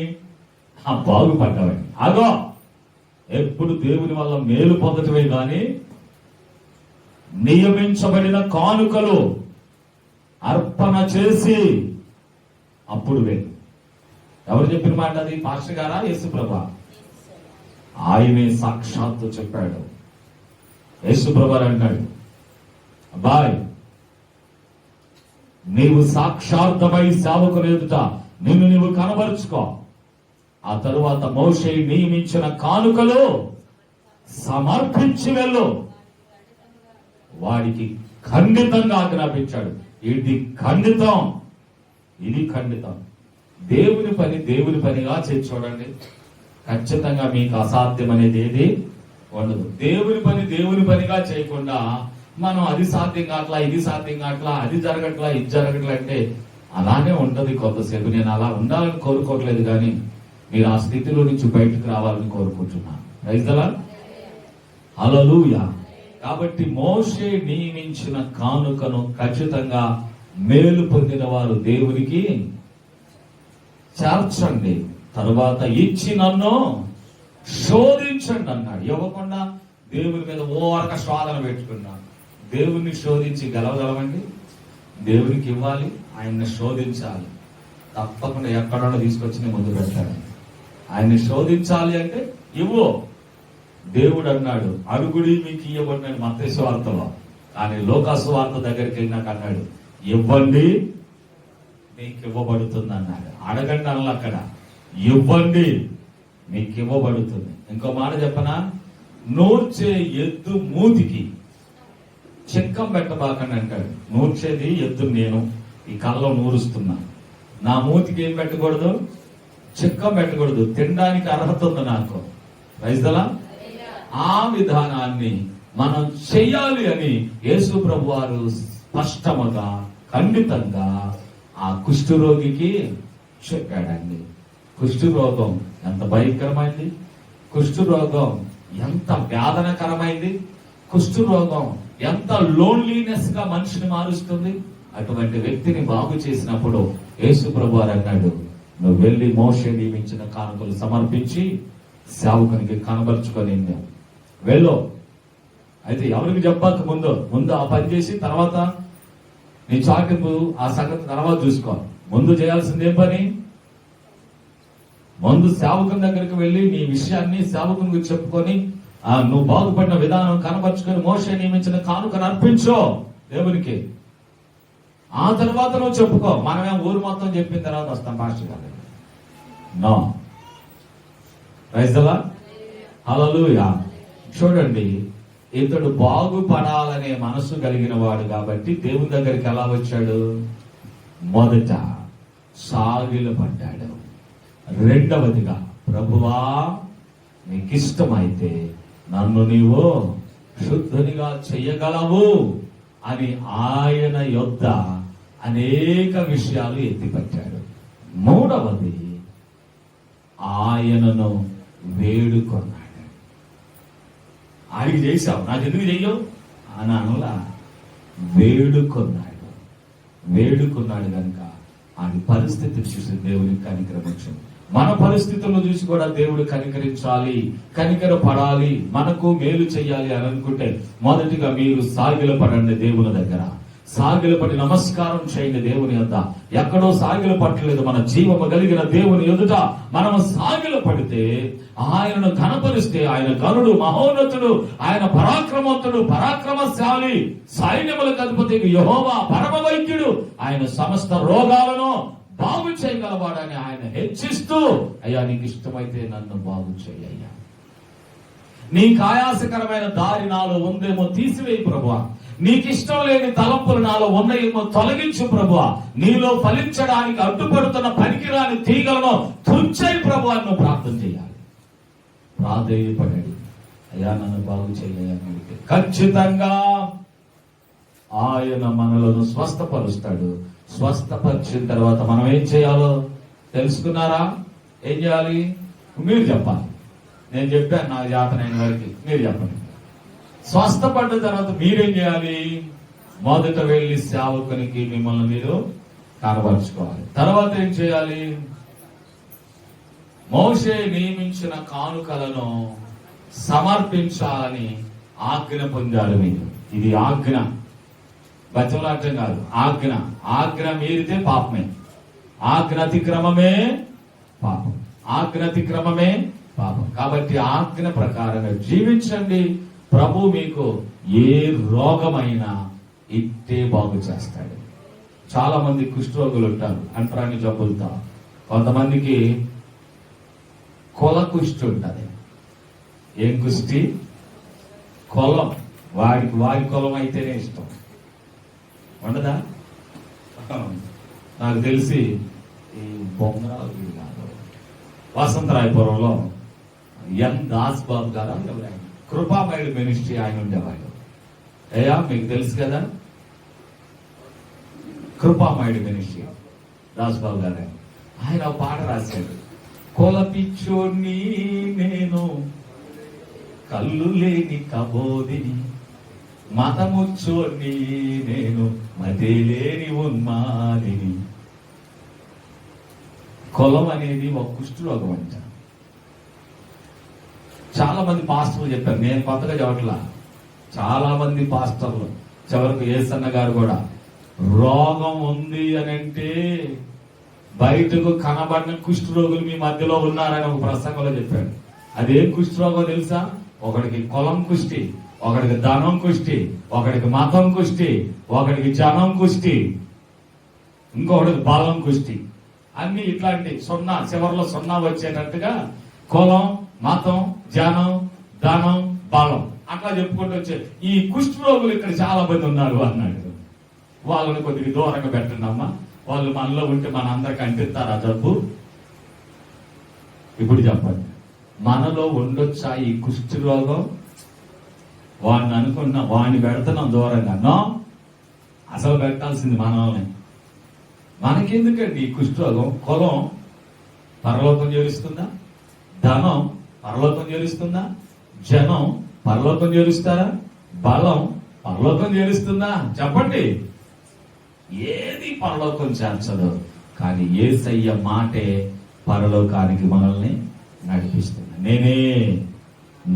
బాగుపడ్డావని. అగో ఎప్పుడు దేవుని వల్ల మేలు పొందటమే కానీ నియమించబడిన కానుకలు అర్పణ చేసి అప్పుడు వెళ్ళు. ఎవరు చెప్పిన మాట అది? పాస్టర్ గారా, యేసుప్రభా? ఆయనే సాక్షాత్తు చెప్పాడు. యేసుప్రభు అంటాడు, అబ్బాయ్ నీవు సాక్షార్థమై సేవకుని ఎదుట నిన్ను నీవు కనబరుచుకో. ఆ తరువాత మోషే నియమించిన కానుకలు సమర్పించి వెళ్ళు. వాడికి ఖండితంగా ఆజ్ఞాపించాడు. ఇది ఖండితం, ఇది ఖండితం. దేవుని పని దేవుని పనిగా చేసి చూడండి, ఖచ్చితంగా మీకు అసాధ్యం అనేది ఏది ఉండదు. దేవుని పని దేవుని పనిగా చేయకుండా మనం అది సాధ్యం కావట్లా, ఇది సాధ్యం కావట్లా, అది జరగట్లా, ఇది జరగట్లా అంటే అలానే ఉంటది కొంతసేపు. నేను అలా ఉండాలని కోరుకోవట్లేదు, కానీ మీరు ఆ స్థితిలో నుంచి బయటకు రావాలని కోరుకుంటున్నాను. ప్రైజ్ ది లార్డ్, హల్లెలూయా. కాబట్టి మోషే నియమించిన కానుకను ఖచ్చితంగా మేలు పొందిన వారు దేవునికి చేర్చండి, తరువాత ఇచ్చి నన్ను శోధించండి అన్నాడు. ఇవ్వకుండా దేవుని మీద ఓరక శోధన పెట్టుకున్నాను. దేవుణ్ణి శోధించి గెలవగలమండి? దేవునికి ఇవ్వాలి, ఆయన్ని శోధించాలి. తప్పకుండా ఎక్కడో తీసుకొచ్చి ముందు పెట్టాడు. ఆయన్ని శోధించాలి అంటే ఇవ్వు. దేవుడు అన్నాడు, అడుగుడి మీకు ఇవ్వబడిన మత్తయి సువార్తలో. కానీ లోకా సువార్త దగ్గరికి వెళ్ళినాక అన్నాడు, ఇవ్వండి మీకు ఇవ్వబడుతుంది అన్నాడు. అడగండి అన్న, అక్కడ ఇవ్వండి మీకు ఇవ్వబడుతుంది. ఇంకో మాట చెప్పనా? నూర్చే ఎద్దు మూతికి చిక్కం పెట్టబాకండి అంటాడు. నూర్చేది ఎద్దు నేను, ఈ కళ్ళలో నూరుస్తున్నా. నా మూతికి ఏం పెట్టకూడదు? చిక్కం పెట్టకూడదు. తినడానికి అర్హత ఉంది నాకు. Praise the lord. ఆ విధానాన్ని మనం చెయ్యాలి అని యేసు ప్రభు వారు స్పష్టముగా ఖండితంగా ఆ కుష్ఠరోగికి చెప్పాడండి. కుష్ఠరోగం ఎంత భయంకరమైంది, కుష్ఠరోగం ఎంత వేదనకరమైంది, కుష్ఠరోగం ఎంత లోన్లీనెస్ గా మనిషిని మారుస్తుంది. అటువంటి వ్యక్తిని బాగు చేసినప్పుడు యేసు ప్రభు వారు అన్నాడు, నువ్వు వెళ్ళి మోషే నియమించిన కానుకలు సమర్పించి సేవకునికి కనబరుచుకొని వెళ్ళు. అయితే ఎవరికి చెప్పక ముందు ఆ పని చేసి తర్వాత నీ చాటింపు ఆ సంగతి తర్వాత చూసుకో. ముందు చేయాల్సింది ఏం పని? ముందు సేవకుని దగ్గరికి వెళ్ళి నీ విషయాన్ని సేవకునికి చెప్పుకొని నువ్వు బాగుపడిన విధానం కనబరుచుకొని మోషే నియమించిన కానుకను అర్పించో దేవునికి. ఆ తర్వాత నువ్వు చెప్పుకో. మనమేం ఊరు మొత్తం చెప్పిన తర్వాత వస్తాం పాస్టర్ గారు. నో. ప్రైజ్ ది లార్డ్, హల్లెలూయా. చూడండి, ఇతడు బాగుపడాలనే మనసు కలిగిన వాడు కాబట్టి దేవుని దగ్గరికి ఎలా వచ్చాడు? మొదట సాగిలపడ్డాడు. రెండవదిగా, ప్రభువా నీకిష్టమైతే నన్ను నీవు శుద్ధునిగా చెయ్యగలవు అని ఆయన యొద్ద అనేక విషయాలు ఎత్తిపట్టాడు. మూడవది, ఆయనను వేడుకొన్నాడు. ఆయనకి చేశావు, నాకు ఎందుకు చెయ్యవు అని అనలా, వేడుకున్నాడు కనుక ఆయన పరిస్థితి చూసి దేవునికి కనికరించు. మన పరిస్థితులను చూసి కూడా దేవుడు కనికరించాలి, కనికర పడాలి, మనకు మేలు చెయ్యాలి అని అనుకుంటే మొదటిగా మీరు సాగిలపడండి దేవుని దగ్గర. సాగిలపడి నమస్కారం చేయండి దేవుని యొద్ద. ఎక్కడో సాగిల పట్టలేదు, మన జీవము కలిగిన దేవుని ఎదుట మనము సాగిల పడితే, ఆయనను ఘనపరిస్తే, ఆయన గనుడు, మహోన్నతుడు, ఆయన పరాక్రమవంతుడు, పరాక్రమశాలి, సైన్యములకు అధిపతి యెహోవా, పరమ వైద్యుడు, ఆయన సమస్త రోగాలను బాగు చేయగలవాడని ఆయన హెచ్చిస్తూ, అయ్యా నీకు ఇష్టమైతే నన్ను బాగు చేయ్యా, నీకు ఆయాసకరమైన దారి నాలో ఉందేమో తీసివేయి ప్రభువా, నీకు ఇష్టం లేని తలంపులు నాలో ఉన్నాయేమో తొలగించు ప్రభువా, నీలో ఫలించడానికి అడ్డుపడుతున్న పనికిరాని తీగలను తుంచేయి ప్రభువా అని ప్రార్థన చేయాలి. ప్రాధేయపడాడు, అయ్యా నన్ను బాగు చేయాలని. ఖచ్చితంగా ఆయన మనలను స్వస్థపరుస్తాడు. స్వస్థపరిచిన తర్వాత మనం ఏం చేయాలో తెలుసుకున్నారా? ఏం చేయాలి? మీరు చెప్పాలి. నేను చెప్పాను నాకు జాతనైన వారికి, మీరు చెప్పండి. స్వస్థపడ్డ తర్వాత మీరేం చేయాలి? మొదట వెళ్ళి సేవకునికి మిమ్మల్ని మీరు కనబరుచుకోవాలి. తర్వాత ఏం చేయాలి? మోషే నియమించిన కానుకలను సమర్పించాలని ఆజ్ఞ పొందారు మీరు. ఇది ఆజ్ఞ, బతిమలాటం కాదు, ఆజ్ఞ. ఆజ్ఞ మీరితే పాపమే. ఆజ్ఞ అతిక్రమమే పాపం. ఆజ్ఞ అతిక్రమమే పాపం. కాబట్టి ఆజ్ఞ ప్రకారంగా జీవించండి. ప్రభు మీకు ఏ రోగమైనా ఇట్టే బాగు చేస్తాడు. చాలా మంది కుష్ఠరోగులు ఉంటారు, అంటరాని జబ్బులతో. కొంతమందికి కొల కుష్టి ఉంటుంది. ఏం కుష్టి? కొలం. వారి కొలం అయితేనే ఇష్టం, ఉండదా? నాకు తెలిసి ఈ బొమ్మరాలు వసంతరాయపురంలో ఎన్ దాస్ బాబు గారు ఎవరైనా కృపామయుడు మినిస్ట్రీ ఆయన ఉండేవాడు. అయ్యా మీకు తెలుసు కదా, కృపామయుడు మినిస్ట్రీ దాస్ బాబు గారు. ఆయన ఒక పాట రాశాడు. కొలపిచ్చోని నేను, కళ్ళు లేని కబోదిని, మతముచ్చోని నేను, మతే లేని ఉన్మాదిని. కులం అనేది ఒక కుష్ఠరోగం అంట. చాలా మంది పాస్టర్లు చెప్పారు, నేను కొత్తగా చెప్పట్లా. చాలా మంది పాస్టర్లు, చివరకు యేసన్న గారు కూడా, రోగం ఉంది అని అంటే బయటకు కనబడిన కుష్ఠరోగులు మీ మధ్యలో ఉన్నారని ఒక ప్రసంగంలో చెప్పాడు. అదేం కుష్ఠరోగం తెలుసా? ఒకడికి కులం కుష్టి, ఒకడికి ధనం కుష్టి, ఒకడికి మతం కుష్టి, ఒకడికి జనం కుష్టి, ఇంకొకటికి బలం కుష్టి. అన్ని ఇట్లాంటి సున్నా, చివరిలో సున్నా వచ్చేటట్టుగా కులం, మతం, జనం, ధనం, బలం అట్లా చెప్పుకుంటూ వచ్చారు. ఈ కుష్ఠరోగులు ఇక్కడ చాలా మంది ఉన్నారు అన్నాడు. వాళ్ళని కొద్దిగా దూరంగా పెట్టండి అమ్మా, వాళ్ళు మనలో ఉంటే మన అందరికి అంటిస్తారా జబ్బు? ఇప్పుడు చెప్పండి, మనలో ఉండొచ్చా ఈ కుష్ఠరోగం? వాడిని అనుకున్నా, వాడిని పెడుతున్నాం దూరంగా. నో, అసలు పెట్టాల్సింది మనల్ని. మనకెందుకండి ఈ కుష్ఠరోగం? కులం పరలోకం చేరుస్తుందా? ధనం పరలోకం చేరుస్తుందా? జనం పరలోకం చేరుస్తారా? బలం పరలోకం చేరుస్తుందా? చెప్పండి. ఏది పరలోకం చేర్చదు. కానీ యేసయ్య మాటే పరలోకానికి మనల్ని నడిపిస్తుంది. నేనే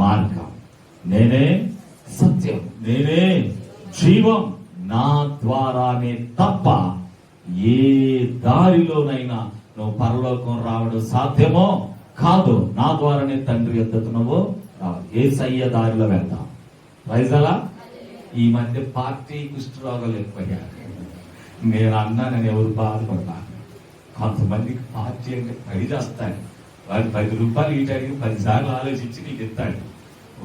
మార్గం, నేనే సత్యం, నేనే జీవం, నా ద్వారానే తప్ప ఏ దారిలోనైనా నువ్వు పరలోకం రావడం సాధ్యమో కాదు. నా ద్వారానే తండ్రి యొద్దకు నువ్వు రావాలి. యేసయ్య దారిలో వెళ్దాం. వైజలా ఈ మధ్య పార్టీ కుష్ఠరోగాలు ఎక్కువయ్యారు. నేను అన్నానని ఎవరు బాధపడతాను. కొంతమందికి పార్టీ అంటే పడి చేస్తాడు. వాడు 10 రూపాయలు ఈటాడికి 10 సార్లు ఆలోచించి నీకు ఇస్తాడు.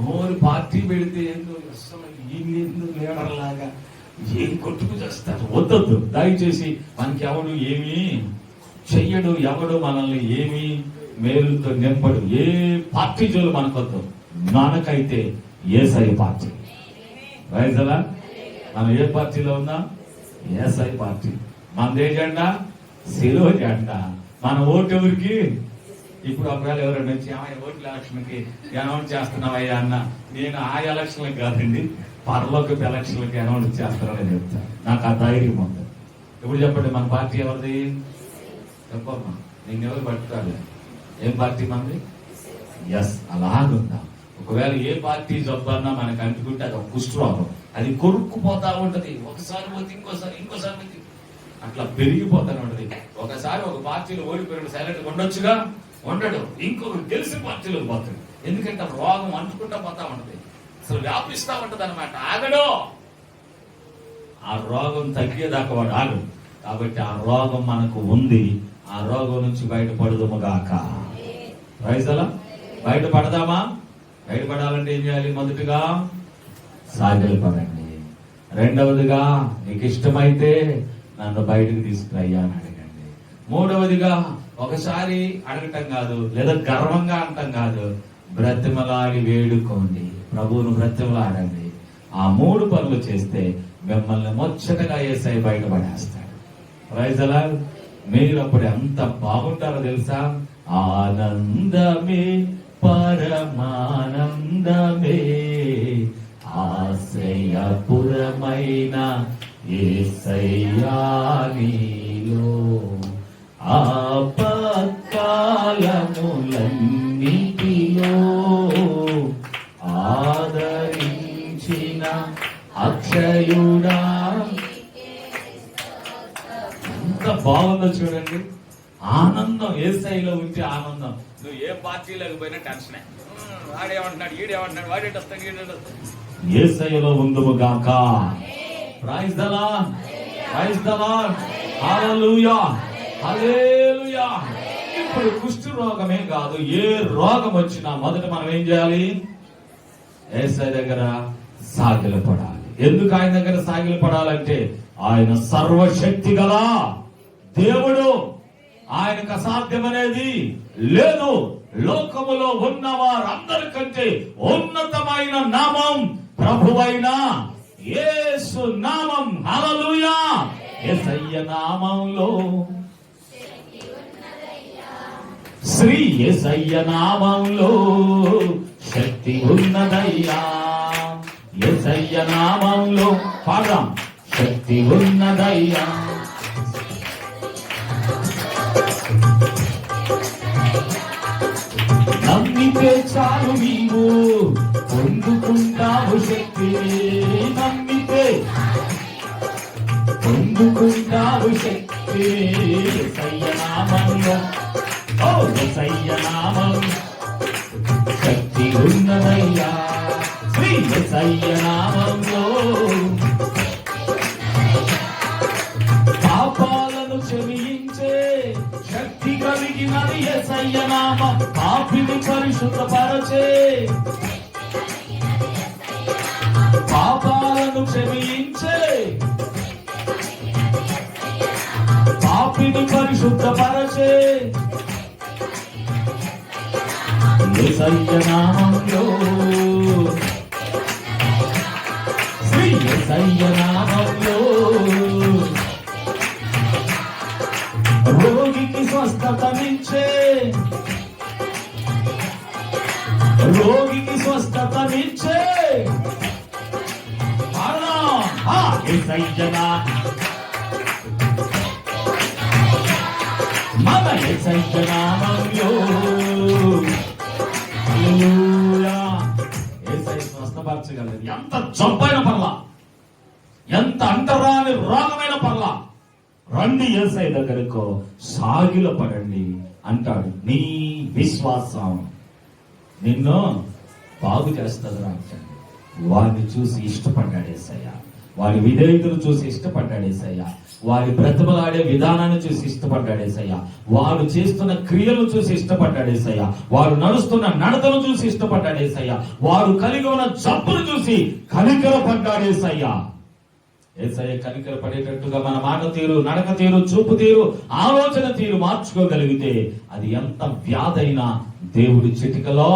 ఓరు పార్టీ పెడితే ఏందో వీళ్ళు లీడర్ లాగా ఏం కొట్టుకు చేస్తారు. వద్దొద్దు, దయచేసి. మనకి ఎవడు ఏమీ చెయ్యడు, ఎవడు మనల్ని ఏమీ మేలుతో నింపడు. ఏ పార్టీ జోలు మనకొద్దు. మనకైతే యేసయ్య పార్టీ. రైజలా మనం ఏ పార్టీలో ఉందాం? యేసయ్య పార్టీ. మనదే జెండా శిలువ జెండా. మన ఓటు ఎవరికి? ఇప్పుడు ఒకవేళ ఎవరైనా వచ్చి ఓట్ల ఎలక్షన్కి అనౌన్స్ చేస్తున్నావయ్యా అన్న, నేను ఆ ఎలక్షన్లకు కాదండి, పరలోకపు ఎలక్షన్లకి అనౌన్స్ చేస్తానని చెప్తాను. నాకు ఆ ధైర్యం ఉంది. ఇప్పుడు చెప్పండి, మన పార్టీ ఎవరిది? చెప్పమ్మా, నేను ఎవరు పట్టుకోవాలి? ఏం పార్టీ మనది? ఎస్, అలాగుందా. ఒకవేళ ఏ పార్టీ జబ్బన్నా మనకు అంటుకుంటే అది ఒక కుష్ఠరోగం. అది కొరుక్కుపోతా ఉంటది. ఒకసారి పోతే ఇంకోసారి పోతే అట్లా పెరిగిపోతానే ఉంటది. ఒకసారి ఒక పార్టీలో ఓడిపోయిన సైలెంట్ ఉండొచ్చుగా, ఉండడు. ఇంకొకరు తెలిసిన పార్టీలో పోతాడు. ఎందుకంటే రోగం అంటుకుంటా పోతా ఉంటది, అసలు వ్యాపిస్తా ఉంటది అనమాట. ఆగడు. ఆ రోగం తగ్గేదాకా వాడు ఆగడు. కాబట్టి ఆ రోగం మనకు ఉంది. ఆ రోగం నుంచి బయటపడదుముగాక. రైజలా బయటపడదామా? బయటపడాలంటే ఏం చేయాలి? మొదటిగా సాగిలి పడండి. రెండవదిగా నీకు ఇష్టమైతే నన్ను బయటకు తీసుకురయ్యా అని అడగండి. మూడవదిగా ఒకసారి అడగటం కాదు, లేదా గర్వంగా అంటాం కాదు, బ్రతిమలాడి వేడుకోండి. ప్రభువును బ్రతిమలాడండి. ఆ 3 పనులు చేస్తే మిమ్మల్ని ముచ్చటగా యేసయ్య బయటపడేస్తాడు. ప్రైజ్ అలా. మీరు అప్పుడు ఎంత బాగుంటారో తెలుసా? ఆనందమే పరమానందమే, ఆశ్రయపురమైన యేసయ్యా నీలో ఆపత్కాలముల ఉందో చూడండి. ఆనందం, యేసయ్యలో ఉంటే ఆనందం. నువ్వు ఏ పార్టీలోకి పోయినా టెన్షనే. వాడేమంటున్నాడు, ఈడేమంటున్నాడు, వాడేటొస్తాడు, ఈడేటొస్తాడు. యేసయ్యలో ఉందుము గాక. Praise the lord, praise the lord, hallelujah, hallelujah. ఇప్పుడు కుష్ఠ రోగమే కాదు, ఏ రోగం వచ్చినా మొదట మనం ఏం చేయాలి? యేసయ్య దగ్గర సాగిలపడాలి. ఎందుకు ఆయన దగ్గర సాగిలపడాలంటే ఆయన సర్వశక్తి గల దేవుడు. ఆయనకు అసాధ్యమనేది లేదు. లోకములో ఉన్న వారందరికంటే ఉన్నతమైన నామం ప్రభువైన యేసు నామం. హల్లెలూయా. యేసయ్య నామంలో, శ్రీ యేసయ్య నామంలో శక్తి ఉన్నదయ్యా. యేసయ్య నామంలో పాడదాం, శక్తి ఉన్నదయ్యా. నమ్మితే చాలు నీవు పొందుకుంటావు శక్తిని. నమ్మితే పొందుకుంటావు శక్తిని. యేసయ్య నామంలో, ఓ యేసయ్య నామం శక్తి ఉన్నదయ్యా. శ్రీ యేసయ్య నామంలో పాపాలను క్షమించే శక్తి కలిగినది యేసయ్య నామం. పాపిని పరిశుద్ధపరచే, పాపాలను క్షమించే, పాపిని పరిశుద్ధపరచే యేసయ్య నామంలో, శ్రీ యేసయ్య నామంలో రోగికి స్వస్థతనిచ్చే, రోగికి స్వస్థతనిచ్చే యేసయ్య మన యేసయ్య నామంలో. యేసయ్య స్వస్థపరచగలరు. ఎంత జబ్బైన పర్లా, ఎంత అంటరాని రోగమైన పర్లా, రండి యేసయ్య దగ్గరకు, సాగిలపడండి అంటాడు. నీ విశ్వాసం నిన్ను బాగు చేస్తుంది అంటాడు. వారిని చూసి ఇష్టపడ్డాడు యేసయ్య. వారి విధేయతను చూసి ఇష్టపడ్డాడు యేసయ్య. వారి బ్రతిమలాడే విధానాన్ని చూసి ఇష్టపడ్డాడు యేసయ్య. వారు చేస్తున్న క్రియలు చూసి ఇష్టపడ్డాడు యేసయ్య. వారు నడుస్తున్న నడతను చూసి ఇష్టపడ్డాడు యేసయ్య. వారు కలిగి ఉన్న జబ్బును చూసి కనికరపడ్డాడు యేసయ్య. యేసయ్య కనికర పడేటట్టుగా మన మాట తీరు, నడక తీరు, చూపు తీరు, ఆలోచన తీరు మార్చుకోగలిగితే అది ఎంత వ్యాధైనా దేవుడి చిటికలో